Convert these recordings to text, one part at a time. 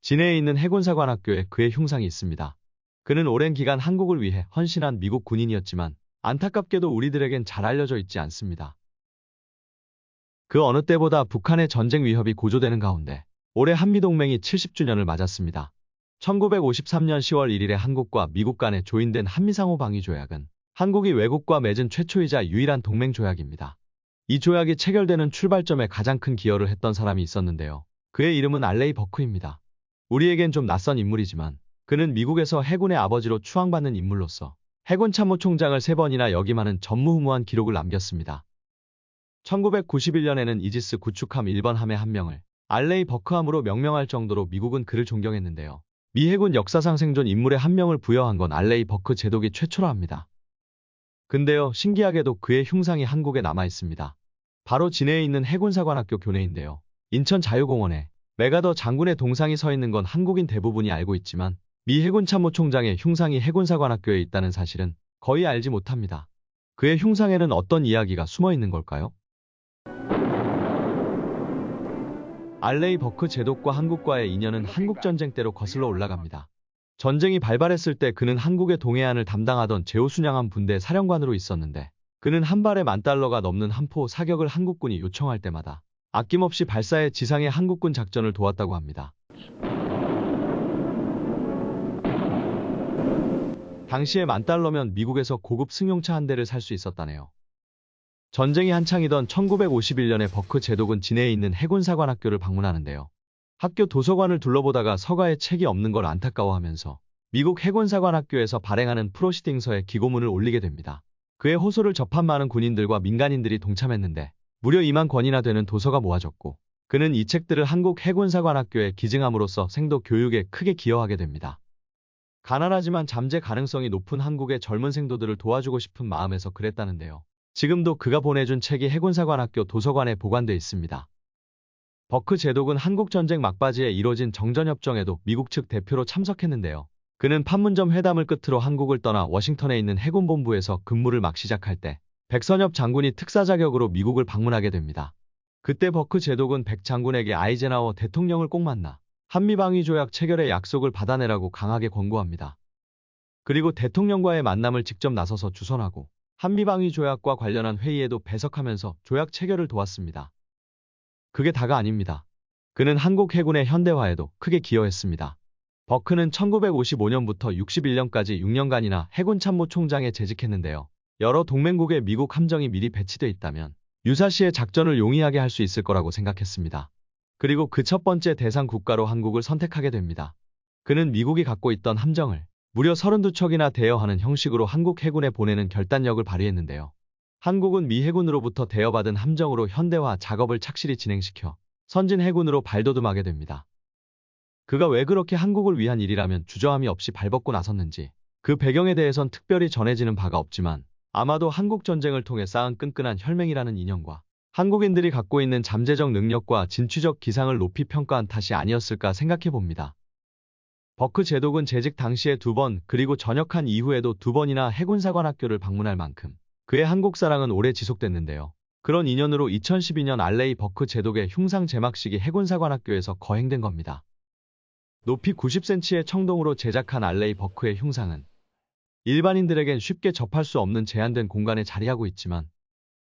진해에 있는 해군사관학교에 그의 흉상이 있습니다. 그는 오랜 기간 한국을 위해 헌신한 미국 군인이었지만 안타깝게도 우리들에겐 잘 알려져 있지 않습니다. 그 어느 때보다 북한의 전쟁 위협이 고조되는 가운데 올해 한미동맹이 70주년을 맞았습니다. 1953년 10월 1일에 한국과 미국 간에 조인된 한미상호 방위조약은 한국이 외국과 맺은 최초이자 유일한 동맹조약입니다. 이 조약이 체결되는 출발점에 가장 큰 기여를 했던 사람이 있었는데요. 그의 이름은 알레이 버크입니다. 우리에겐 좀 낯선 인물이지만 그는 미국에서 해군의 아버지로 추앙받는 인물로서 해군 참모총장을 3번이나 역임하는 전무후무한 기록을 남겼습니다. 1991년에는 이지스 구축함 1번 함의 한 명을 알레이 버크함으로 명명할 정도로 미국은 그를 존경했는데요. 미 해군 역사상 생존 인물의 한 명을 부여한 건 알레이 버크 제독이 최초라 합니다. 근데요, 신기하게도 그의 흉상이 한국에 남아 있습니다. 바로 진해에 있는 해군사관학교 교내인데요. 인천 자유공원에 메가더 장군의 동상이 서 있는 건 한국인 대부분이 알고 있지만 미 해군 참모총장의 흉상이 해군사관학교에 있다는 사실은 거의 알지 못합니다. 그의 흉상에는 어떤 이야기가 숨어 있는 걸까요? 알레이 버크 제독과 한국과의 인연은 한국전쟁 때로 거슬러 올라갑니다. 전쟁이 발발했을 때 그는 한국의 동해안을 담당하던 제오순양함 분대 사령관으로 있었는데 그는 한 발에 $10,000가 넘는 함포 사격을 한국군이 요청할 때마다 아낌없이 발사해 지상의 한국군 작전을 도왔다고 합니다. 당시에 $10,000면 미국에서 고급 승용차 한 대를 살 수 있었다네요. 전쟁이 한창이던 1951년에 버크 제독은 진해에 있는 해군사관학교를 방문하는데요. 학교 도서관을 둘러보다가 서가에 책이 없는 걸 안타까워하면서 미국 해군사관학교에서 발행하는 프로시딩서에 기고문을 올리게 됩니다. 그의 호소를 접한 많은 군인들과 민간인들이 동참했는데 무려 2만 권이나 되는 도서가 모아졌고 그는 이 책들을 한국 해군사관학교에 기증함으로써 생도 교육에 크게 기여하게 됩니다. 가난하지만 잠재 가능성이 높은 한국의 젊은 생도들을 도와주고 싶은 마음에서 그랬다는데요. 지금도 그가 보내준 책이 해군사관학교 도서관에 보관돼 있습니다. 버크 제독은 한국전쟁 막바지에 이뤄진 정전협정에도 미국 측 대표로 참석했는데요. 그는 판문점 회담을 끝으로 한국을 떠나 워싱턴에 있는 해군본부에서 근무를 막 시작할 때 백선엽 장군이 특사 자격으로 미국을 방문하게 됩니다. 그때 버크 제독은 백 장군에게 아이젠하워 대통령을 꼭 만나 한미방위조약 체결의 약속을 받아내라고 강하게 권고합니다. 그리고 대통령과의 만남을 직접 나서서 주선하고 한미방위조약과 관련한 회의에도 배석하면서 조약 체결을 도왔습니다. 그게 다가 아닙니다. 그는 한국 해군의 현대화에도 크게 기여했습니다. 버크는 1955년부터 61년까지 6년간이나 해군 참모총장에 재직했는데요. 여러 동맹국의 미국 함정이 미리 배치돼 있다면 유사시에 작전을 용이하게 할 수 있을 거라고 생각했습니다. 그리고 그 첫 번째 대상 국가로 한국을 선택하게 됩니다. 그는 미국이 갖고 있던 함정을 무려 32척이나 대여하는 형식으로 한국 해군에 보내는 결단력을 발휘했는데요. 한국은 미 해군으로부터 대여받은 함정으로 현대화 작업을 착실히 진행시켜 선진 해군으로 발돋움하게 됩니다. 그가 왜 그렇게 한국을 위한 일이라면 주저함이 없이 발벗고 나섰는지 그 배경에 대해선 특별히 전해지는 바가 없지만 아마도 한국전쟁을 통해 쌓은 끈끈한 혈맹이라는 인연과 한국인들이 갖고 있는 잠재적 능력과 진취적 기상을 높이 평가한 탓이 아니었을까 생각해 봅니다. 버크 제독은 재직 당시에 2번 그리고 전역한 이후에도 2번이나 해군사관학교를 방문할 만큼 그의 한국사랑은 오래 지속됐는데요. 그런 인연으로 2012년 알레이 버크 제독의 흉상 제막식이 해군사관학교에서 거행된 겁니다. 높이 90cm의 청동으로 제작한 알레이 버크의 흉상은 일반인들에겐 쉽게 접할 수 없는 제한된 공간에 자리하고 있지만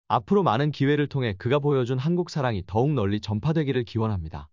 앞으로 많은 기회를 통해 그가 보여준 한국 사랑이 더욱 널리 전파되기를 기원합니다.